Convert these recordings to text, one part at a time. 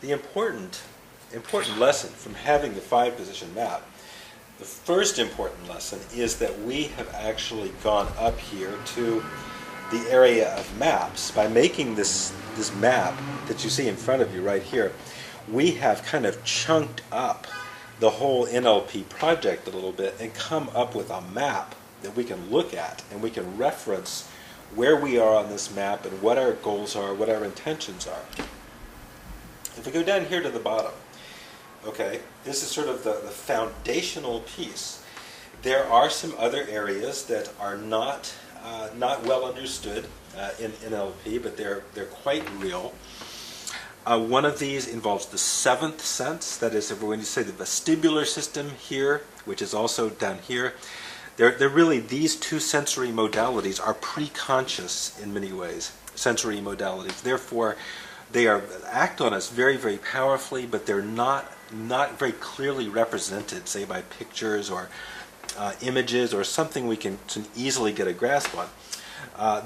the important lesson from having the 5-position map, the first important lesson is that we have actually gone up here to the area of maps. By making this map that you see in front of you right here, we have kind of chunked up the whole NLP project a little bit and come up with a map that we can look at, and we can reference where we are on this map and what our goals are, what our intentions are. If we go down here to the bottom, okay, this is sort of the foundational piece. There are some other areas that are not well understood in NLP, but they're quite real. One of these involves the 7th sense. That is, when you say the vestibular system here, which is also down here, they're really, these two sensory modalities are pre-conscious in many ways, sensory modalities. Therefore, they act on us very, very powerfully, but they're not very clearly represented, say by pictures or images or something we can easily get a grasp on.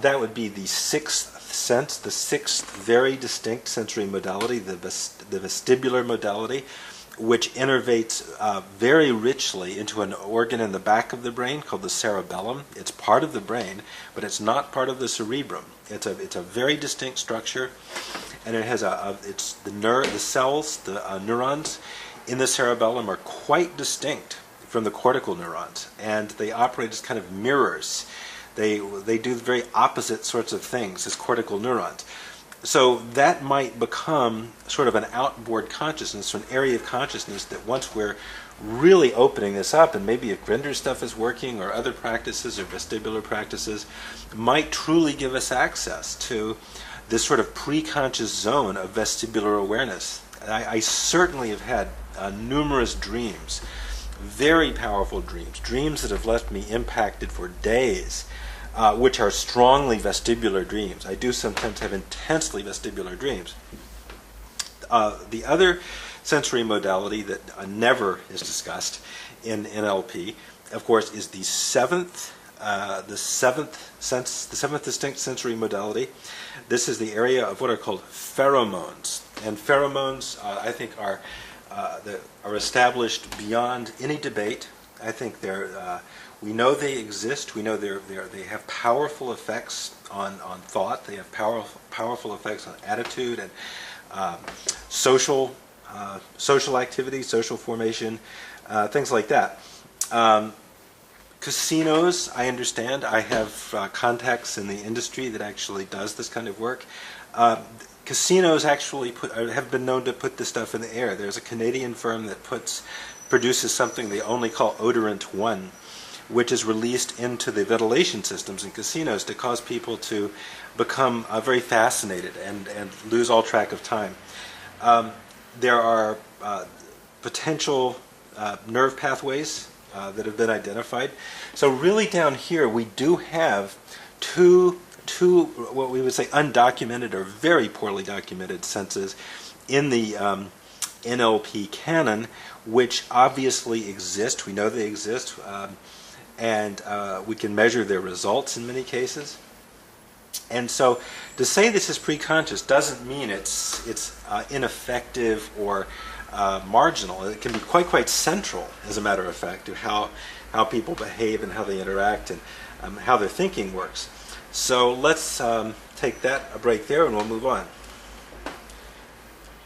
That would be the 6th sense, the 6th very distinct sensory modality, the vestibular modality, which innervates very richly into an organ in the back of the brain called the cerebellum. It's part of the brain, but it's not part of the cerebrum. It's a very distinct structure, and it has the cells, the neurons in the cerebellum are quite distinct from the cortical neurons, and they operate as kind of mirrors. They do very opposite sorts of things as cortical neurons. So that might become sort of an outboard consciousness, an area of consciousness that once we're really opening this up, and maybe if Grinder's stuff is working or other practices or vestibular practices, might truly give us access to this sort of pre-conscious zone of vestibular awareness. I certainly have had numerous dreams, very powerful dreams that have left me impacted for days, which are strongly vestibular dreams. I do sometimes have intensely vestibular dreams. The other sensory modality that never is discussed in NLP, of course, is the 7th distinct sensory modality. This is the area of what are called pheromones, and pheromones, I think, are established beyond any debate. I think we know they exist. We know they have powerful effects on thought. They have powerful effects on attitude and social activity, social formation, things like that. Casinos, I understand. I have contacts in the industry that actually does this kind of work. Casinos actually have been known to put this stuff in the air. There's a Canadian firm that produces something they only call Odorant 1, which is released into the ventilation systems in casinos to cause people to become very fascinated and lose all track of time. There are potential nerve pathways that have been identified. So really down here we do have two what we would say undocumented or very poorly documented senses in the NLP canon, which obviously exist. We know they exist, and we can measure their results in many cases. And so to say this is pre-conscious doesn't mean it's ineffective or marginal. It can be quite central, as a matter of fact, to how people behave and how they interact and how their thinking works. So let's take a break there, and we'll move on.